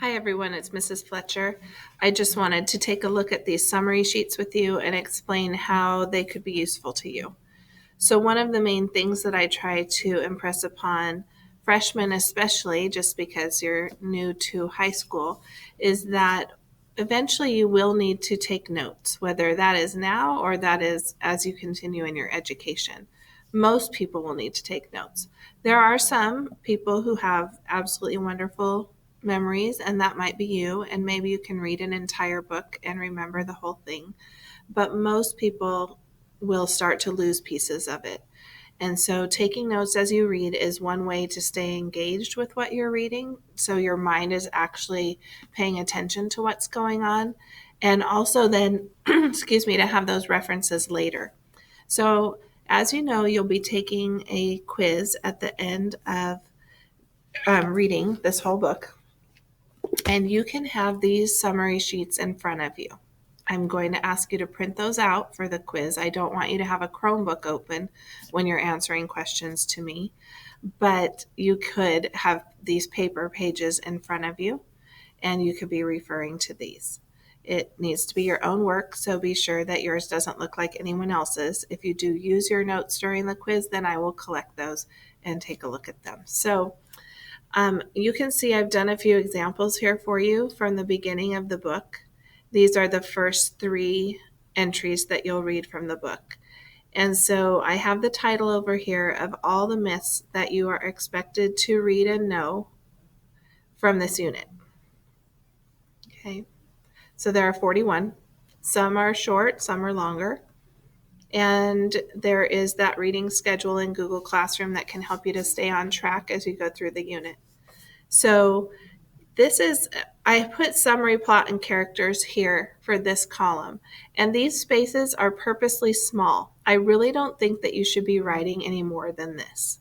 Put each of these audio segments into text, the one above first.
Hi everyone, it's Mrs. Fletcher. I just wanted to take a look at these summary sheets with you and explain how they could be useful to you. So one of the main things that I try to impress upon freshmen, especially just because you're new to high school, is that eventually you will need to take notes, whether that is now or that is as you continue in your education. Most people will need to take notes. There are some people who have absolutely wonderful memories, and that might be you, and maybe you can read an entire book and remember the whole thing. But most people will start to lose pieces of it. And so taking notes as you read is one way to stay engaged with what you're reading. So your mind is actually paying attention to what's going on. And also then, excuse me, to have those references later. So as you know, you'll be taking a quiz at the end of reading this whole book. And you can have these summary sheets in front of you. I'm going to ask you to print those out for the quiz. I don't want you to have a Chromebook open when you're answering questions to me, but you could have these paper pages in front of you and you could be referring to these. It needs to be your own work, so be sure that yours doesn't look like anyone else's. If you do use your notes during the quiz, then I will collect those and take a look at them. So you can see I've done a few examples here for you from the beginning of the book. These are the first three entries that you'll read from the book. And so I have the title over here of all the myths that you are expected to read and know from this unit. Okay, so there are 41. Some are short, some are longer. And there is that reading schedule in Google Classroom that can help you to stay on track as you go through the unit. So I put summary, plot, and characters here for this column. And these spaces are purposely small. I really don't think that you should be writing any more than this.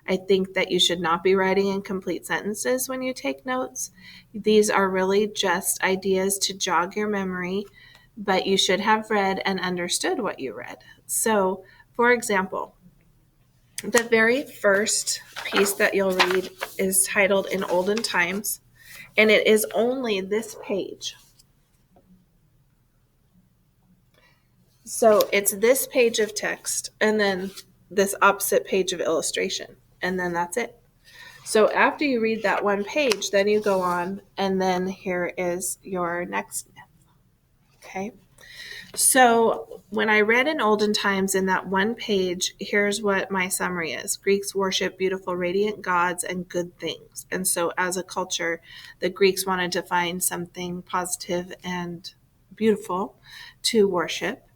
I think that you should not be writing in complete sentences when you take notes. These are really just ideas to jog your memory, but you should have read and understood what you read. So, for example, the very first piece that you'll read is titled In Olden Times, and it is only this page. So it's this page of text and then this opposite page of illustration, and then that's it. So after you read that one page, then you go on, and then here is your next myth. Okay. So when I read in Olden Times in that one page, here's what my summary is. Greeks worship beautiful, radiant gods and good things. And so as a culture, the Greeks wanted to find something positive and beautiful to worship.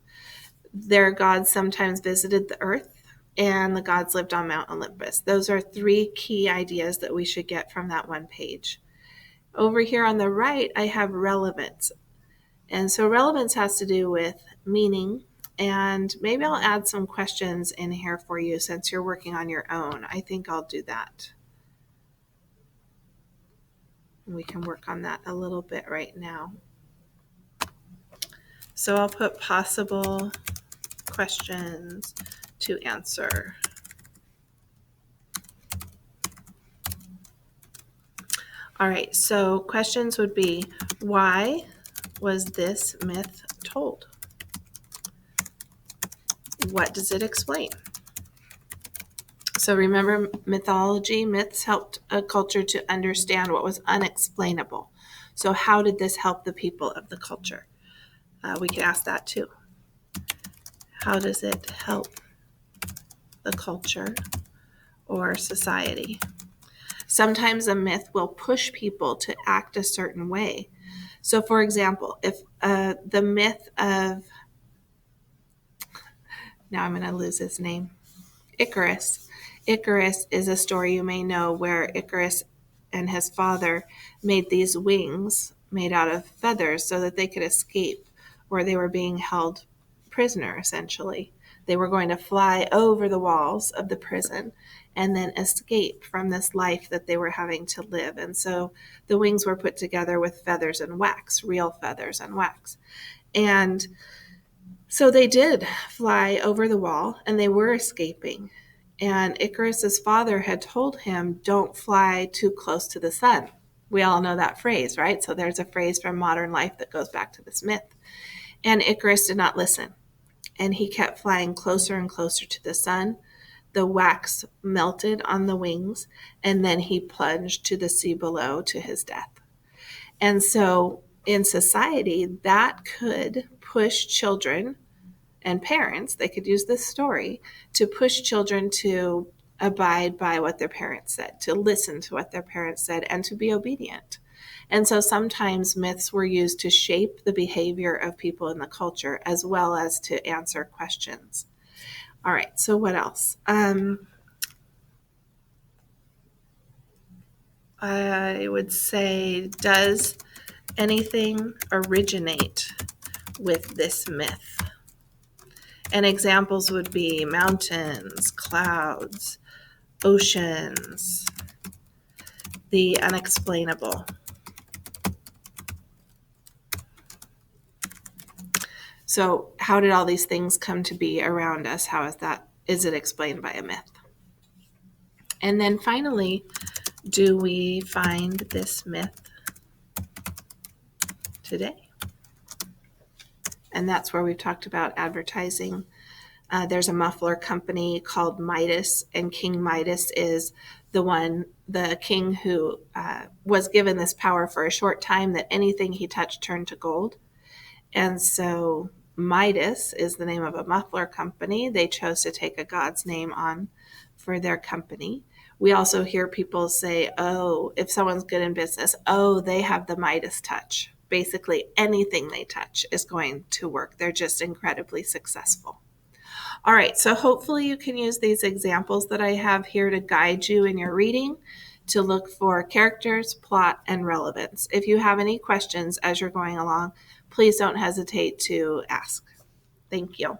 Their gods sometimes visited the earth, and the gods lived on Mount Olympus. Those are three key ideas that we should get from that one page. Over here on the right, I have relevance. And so relevance has to do with meaning, and maybe I'll add some questions in here for you since you're working on your own. I think I'll do that. We can work on that a little bit right now. So I'll put possible questions to answer. All right, so questions would be, why was this myth told? What does it explain? So remember, mythology, myths helped a culture to understand what was unexplainable. So how did this help the people of the culture? We could ask that too. How does it help the culture or society? Sometimes a myth will push people to act a certain way. So for example, if the myth of, now I'm going to lose his name, Icarus. Icarus is a story you may know where Icarus and his father made these wings made out of feathers so that they could escape where they were being held prisoner, essentially. They were going to fly over the walls of the prison and then escape from this life that they were having to live. And so the wings were put together with feathers and wax, real feathers and wax. And so they did fly over the wall and they were escaping. And Icarus's father had told him, don't fly too close to the sun. We all know that phrase, right? So there's a phrase from modern life that goes back to this myth. And Icarus did not listen, and he kept flying closer and closer to the sun. The wax melted on the wings, and then he plunged to the sea below to his death. And so in society, that could push children and parents, they could use this story to push children to abide by what their parents said, to listen to what their parents said, and to be obedient. And so sometimes myths were used to shape the behavior of people in the culture as well as to answer questions. All right, so what else? I would say, does anything originate with this myth? And examples would be mountains, clouds, oceans, the unexplainable. So how did all these things come to be around us? How is it explained by a myth? And then finally, do we find this myth today? And that's where we've talked about advertising. There's a muffler company called Midas, and King Midas is the king who was given this power for a short time that anything he touched turned to gold. And so Midas is the name of a muffler company. They chose to take a god's name on for their company. We also hear people say, oh, if someone's good in business, oh, they have the Midas touch. Basically, anything they touch is going to work. They're just incredibly successful. All right, so hopefully you can use these examples that I have here to guide you in your reading to look for characters, plot, and relevance. If you have any questions as you're going along, please don't hesitate to ask. Thank you.